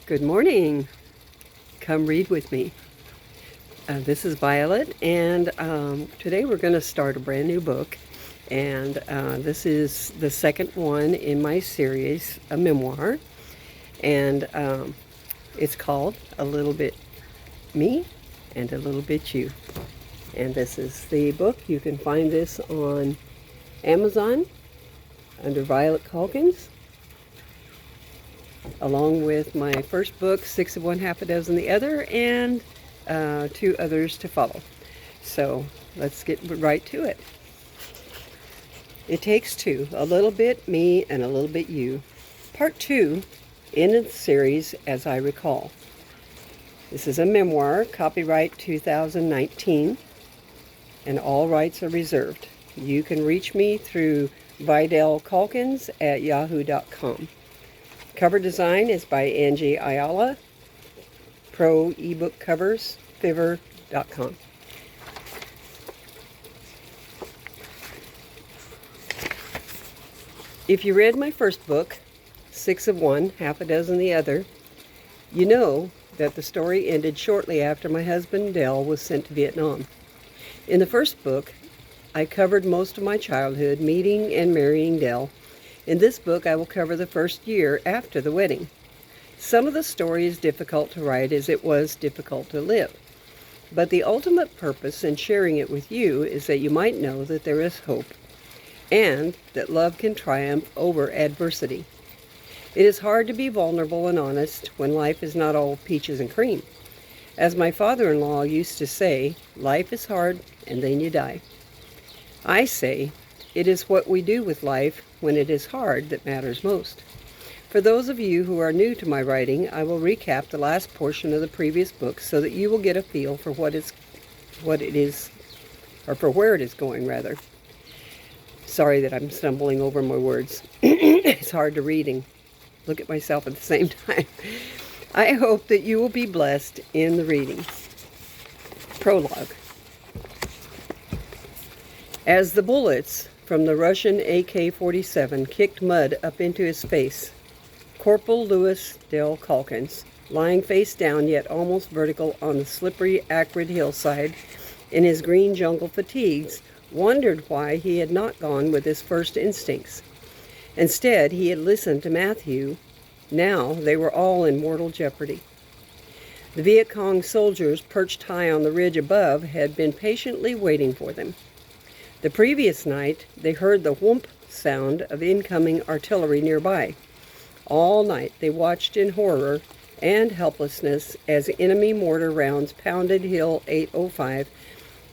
Good morning. Come read with me. This is Violet, and today we're going to start a brand new book. And this is the second one in my series, a memoir. And it's called A Little Bit Me and A Little Bit You. And this is the book. You can find this on Amazon under Violet Calkins, along with my first book, Six of One, Half a Dozen the Other, and two others to follow. So let's get right to it. It takes two, a little bit me and a little bit you. Part 2 in the series, as I recall. This is a memoir, copyright 2019, and all rights are reserved. You can reach me through videlcalkins@yahoo.com. Cover design is by Angie Ayala. Pro ebook covers, fiverr.com. If you read my first book, Six of One, Half a Dozen the Other, you know that the story ended shortly after my husband Dell was sent to Vietnam. In the first book, I covered most of my childhood, meeting and marrying Dell. In this book, I will cover the first year after the wedding. Some of the story is difficult to write as it was difficult to live. But the ultimate purpose in sharing it with you is that you might know that there is hope and that love can triumph over adversity. It is hard to be vulnerable and honest when life is not all peaches and cream. As my father-in-law used to say, life is hard and then you die. I say, it is what we do with life when it is hard that matters most. For those of you who are new to my writing, I will recap the last portion of the previous book so that you will get a feel for where it is going, rather. Sorry that I'm stumbling over my words. It's hard to read and look at myself at the same time. I hope that you will be blessed in the reading. Prologue. As the bullets from the Russian AK-47 kicked mud up into his face, Corporal Louis Dell Calkins, lying face down yet almost vertical on the slippery, acrid hillside in his green jungle fatigues, wondered why he had not gone with his first instincts. Instead, he had listened to Matthew. Now they were all in mortal jeopardy. The Viet Cong soldiers perched high on the ridge above had been patiently waiting for them. The previous night, they heard the whoomp sound of incoming artillery nearby. All night, they watched in horror and helplessness as enemy mortar rounds pounded Hill 805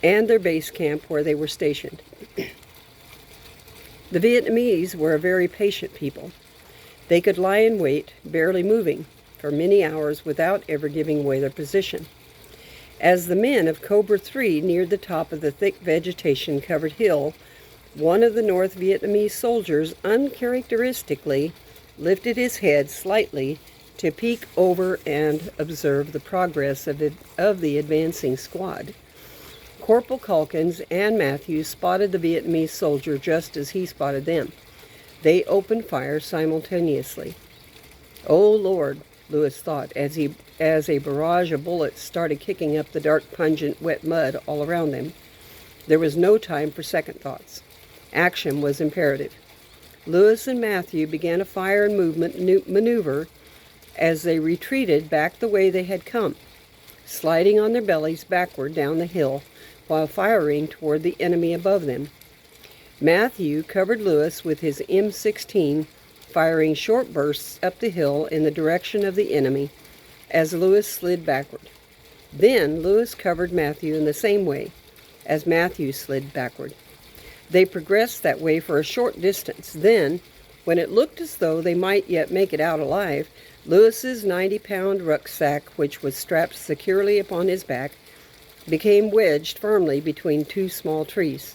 and their base camp where they were stationed. The Vietnamese were a very patient people. They could lie in wait, barely moving, for many hours without ever giving away their position. As the men of Cobra 3 neared the top of the thick vegetation-covered hill, one of the North Vietnamese soldiers uncharacteristically lifted his head slightly to peek over and observe the progress of the advancing squad. Corporal Calkins and Matthew spotted the Vietnamese soldier just as he spotted them. They opened fire simultaneously. "Oh, Lord," Louis thought, as a barrage of bullets started kicking up the dark, pungent, wet mud all around them. There was no time for second thoughts. Action was imperative. Louis and Matthew began a fire and movement maneuver as they retreated back the way they had come, sliding on their bellies backward down the hill while firing toward the enemy above them. Matthew covered Louis with his M16, firing short bursts up the hill in the direction of the enemy as Louis slid backward. Then Louis covered Matthew in the same way as Matthew slid backward. They progressed that way for a short distance. Then, when it looked as though they might yet make it out alive, Louis's 90-pound rucksack, which was strapped securely upon his back, became wedged firmly between two small trees.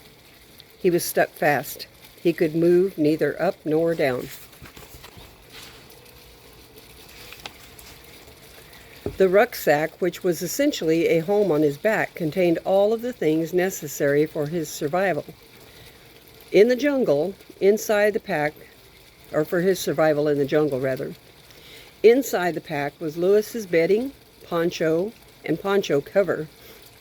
He was stuck fast. He could move neither up nor down. The rucksack, which was essentially a home on his back, contained all of the things necessary for his survival. In the jungle, inside the pack, or for his survival in the jungle, rather. Inside the pack was Lewis's bedding, poncho and poncho cover,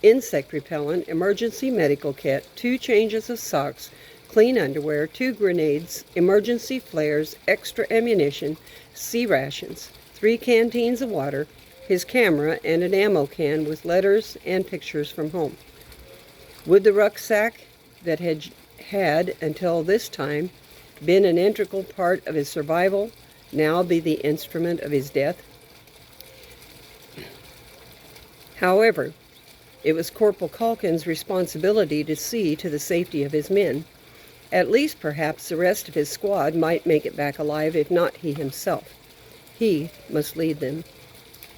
insect repellent, emergency medical kit, 2 changes of socks, clean underwear, 2 grenades, emergency flares, extra ammunition, sea rations, 3 canteens of water, his camera, and an ammo can with letters and pictures from home. Would the rucksack that had until this time been an integral part of his survival now be the instrument of his death? However, it was Corporal Calkins' responsibility to see to the safety of his men. At least perhaps the rest of his squad might make it back alive, if not he himself. He must lead them.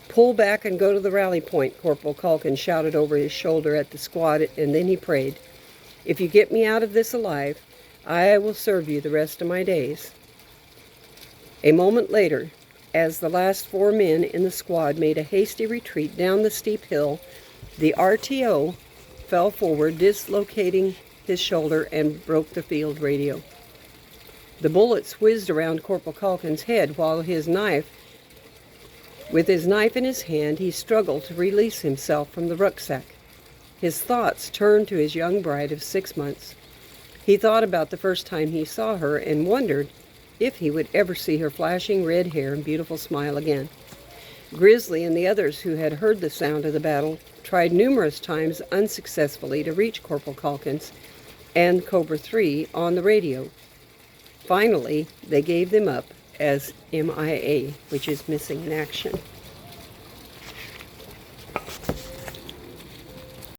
"Pull back and go to the rally point," Corporal Calkins shouted over his shoulder at the squad, and then he prayed, "If you get me out of this alive, I will serve you the rest of my days." A moment later, as the last 4 men in the squad made a hasty retreat down the steep hill, the RTO fell forward, dislocating his shoulder, and broke the field radio. The bullets whizzed around Corporal Calkins' head while with his knife in his hand, he struggled to release himself from the rucksack. His thoughts turned to his young bride of 6 months. He thought about the first time he saw her and wondered if he would ever see her flashing red hair and beautiful smile again. Grizzly and the others who had heard the sound of the battle tried numerous times unsuccessfully to reach Corporal Calkins and Cobra 3 on the radio. Finally, they gave them up as MIA, which is missing in action.